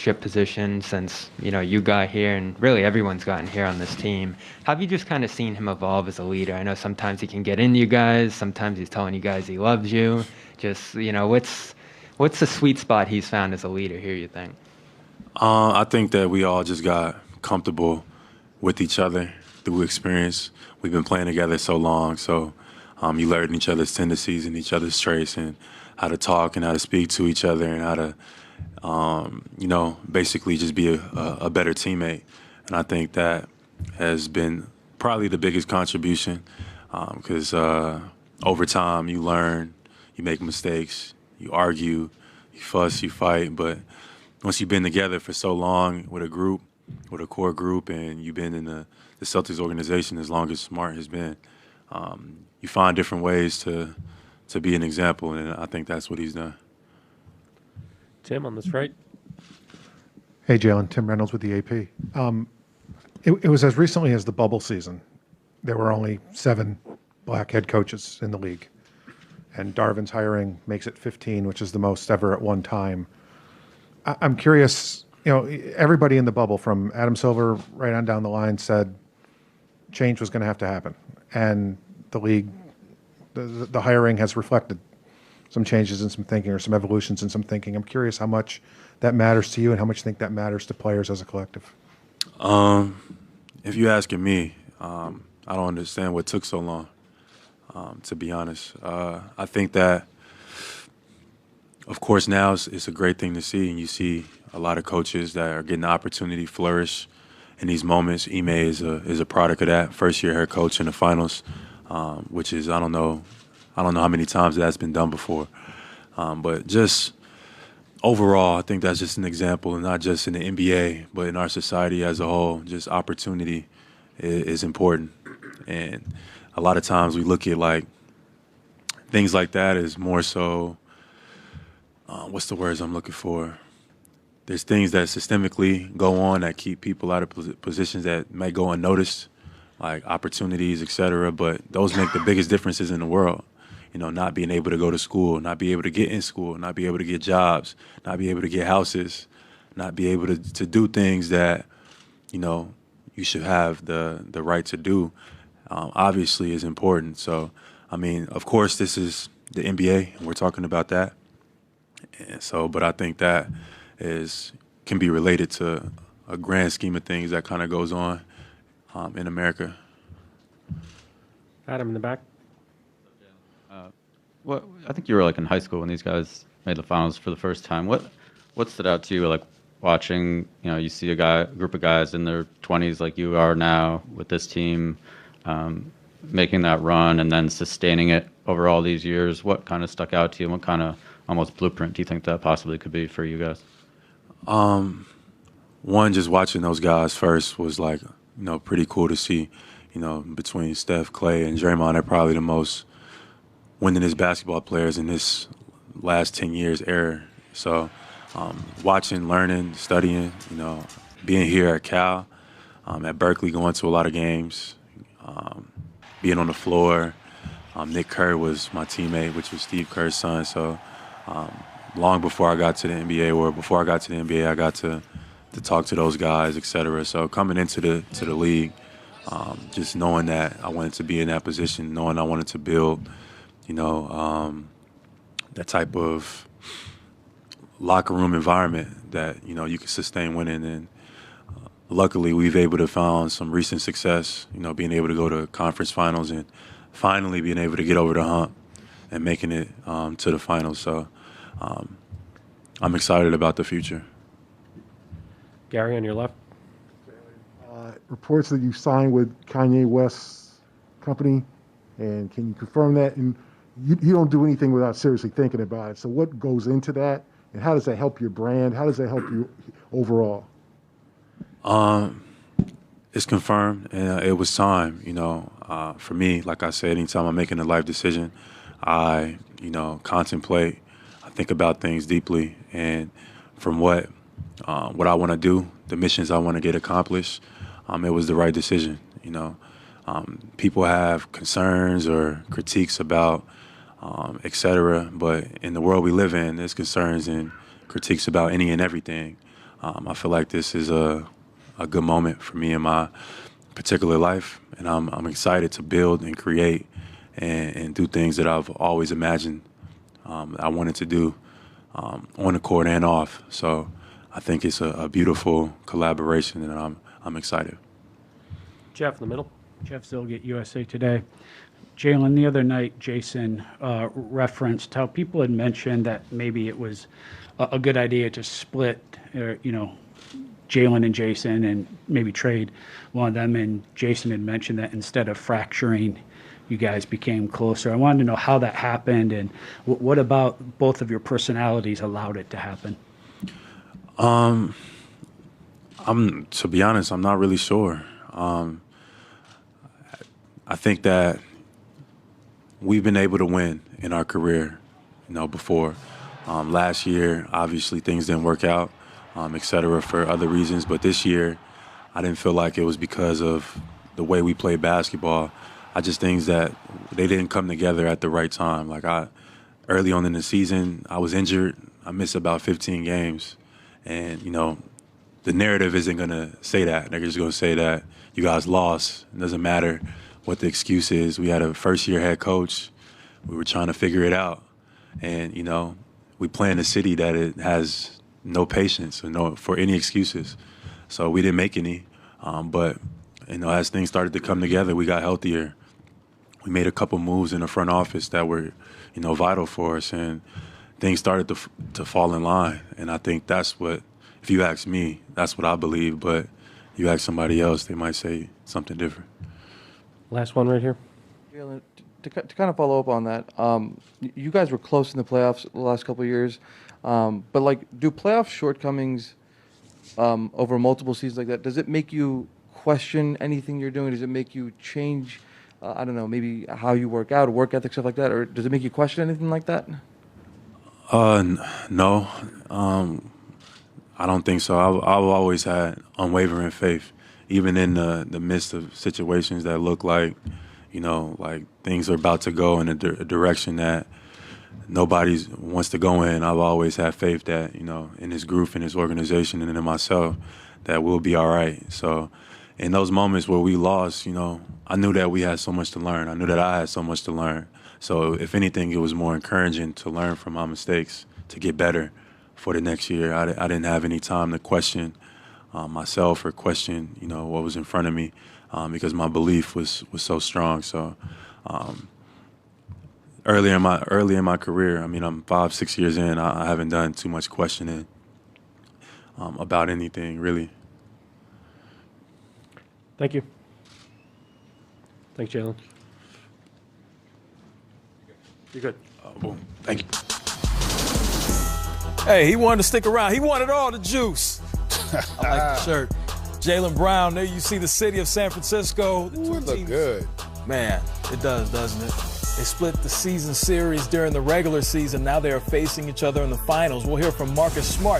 leadership position since, you got here and really everyone's gotten here on this team. Have you just kind of seen him evolve as a leader? I know sometimes he can get into you guys, sometimes he's telling you guys he loves you. Just, what's the sweet spot he's found as a leader here, you think? I think that we all just got comfortable with each other through experience. We've been playing together so long, so you learn each other's tendencies and each other's traits and how to talk and how to speak to each other and how to, basically just be a better teammate. And I think that has been probably the biggest contribution because over time you learn, you make mistakes, you argue, you fuss, you fight, but once you've been together for so long with a group, with a core group, and you've been in the Celtics organization as long as Smart has been, you find different ways to be an example, and I think that's what he's done. Tim, on this right. Hey, Jaylen. Tim Reynolds with the AP. It was as recently as the bubble season. There were only 7 black head coaches in the league, and Darvin's hiring makes it 15, which is the most ever at one time. I'm curious, everybody in the bubble from Adam Silver right on down the line said change was going to have to happen. And the league, the hiring has reflected some changes in some thinking or some evolutions in some thinking. I'm curious how much that matters to you and how much you think that matters to players as a collective. If you're asking me, I don't understand what took so long, to be honest. I think that of course, now it's a great thing to see, and you see a lot of coaches that are getting the opportunity to flourish in these moments. Ime is a product of that. First-year head coach in the finals, which is I don't know how many times that's been done before. But just overall, I think that's just an example, and not just in the NBA, but in our society as a whole. Just opportunity is important, and a lot of times we look at like things like that as more so. What's the words I'm looking for? There's things that systemically go on that keep people out of positions that may go unnoticed, like opportunities, et cetera. But those make the biggest differences in the world. Not being able to go to school, not be able to get in school, not be able to get jobs, not be able to get houses, not be able to do things that, you should have the right to do, obviously is important. So, of course, this is the NBA, and we're talking about that. And so, but I think that can be related to a grand scheme of things that kind of goes on in America. Adam in the back. I think you were like in high school when these guys made the finals for the first time. What stood out to you, like watching? You see a group of guys in their 20s, like you are now, with this team, making that run and then sustaining it over all these years. What kind of stuck out to you? And what kind of almost blueprint do you think that possibly could be for you guys? One, just watching those guys first was like, pretty cool to see. Between Steph, Clay, and Draymond, they're probably the most winningest basketball players in this last 10 years era. So watching, learning, studying, being here at Cal, at Berkeley, going to a lot of games, being on the floor. Nick Kerr was my teammate, which was Steve Kerr's son. So long before I got to the NBA, or before I got to the NBA, I got to talk to those guys, et cetera. So coming into the league, just knowing that I wanted to be in that position, knowing I wanted to build, that type of locker room environment that, you can sustain winning. And luckily, we've able to found some recent success, being able to go to conference finals and finally being able to get over the hump and making it to the finals. So I'm excited about the future. Gary, on your left. Reports that you signed with Kanye West's company, and can you confirm that? And you don't do anything without seriously thinking about it. So what goes into that, and how does that help your brand? How does that help you overall? It's confirmed, and it was time. For me, like I said, anytime I'm making a life decision, I contemplate, I think about things deeply, and from what I want to do, the missions I want to get accomplished, it was the right decision. People have concerns or critiques about, et cetera, but in the world we live in, there's concerns and critiques about any and everything. I feel like this is a good moment for me in my particular life, and I'm excited to build and create and do things that I've always imagined I wanted to do on the court and off. So I think it's a beautiful collaboration, and I'm excited. Jeff in the middle. Jeff Zilgett, USA Today. Jaylen, the other night, Jason referenced how people had mentioned that maybe it was a good idea to split, Jaylen and Jason and maybe trade one of them. And Jason had mentioned that instead of fracturing, you guys became closer. I wanted to know how that happened and what about both of your personalities allowed it to happen? To be honest, I'm not really sure. I think that we've been able to win in our career, before. Last year, obviously, things didn't work out, et cetera, for other reasons. But this year, I didn't feel like it was because of the way we played basketball. I just think that they didn't come together at the right time. Like, early on in the season, I was injured. I missed about 15 games. And, the narrative isn't going to say that. They're just going to say that you guys lost. It doesn't matter what the excuse is. We had a first-year head coach. We were trying to figure it out. And, we play in a city that it has no patience for any excuses. So we didn't make any. But, as things started to come together, we got healthier. We made a couple moves in the front office that were, vital for us. And things started to fall in line. And I think that's what, if you ask me, that's what I believe. But you ask somebody else, they might say something different. Last one right here. Jaylen, to kind of follow up on that, you guys were close in the playoffs the last couple of years, but do playoff shortcomings over multiple seasons like that, does it make you question anything you're doing? Does it make you change, I don't know, maybe how you work out, work ethic, stuff like that, or does it make you question anything like that? No, I don't think so. I've always had unwavering faith, even in the midst of situations that look like, like things are about to go in a direction that nobody wants to go in. I've always had faith that, in this group, in this organization, and in myself, that we'll be all right. So in those moments where we lost, I knew that we had so much to learn. I knew that I had so much to learn. So if anything, it was more encouraging to learn from my mistakes, to get better for the next year. I didn't have any time to question myself or question, what was in front of me, because my belief was so strong. So early in my career, I'm 5-6 years in, I haven't done too much questioning about anything, really. Thank you. Thanks, Jaylen. You're good. Well, thank you. Hey, he wanted to stick around. He wanted all the juice. I like the shirt. Jaylen Brown, there you see the city of San Francisco. The two Ooh, it look teams. good. Man, it does, doesn't it? They split the season series during the regular season. Now they are facing each other in the finals. We'll hear from Marcus Smart.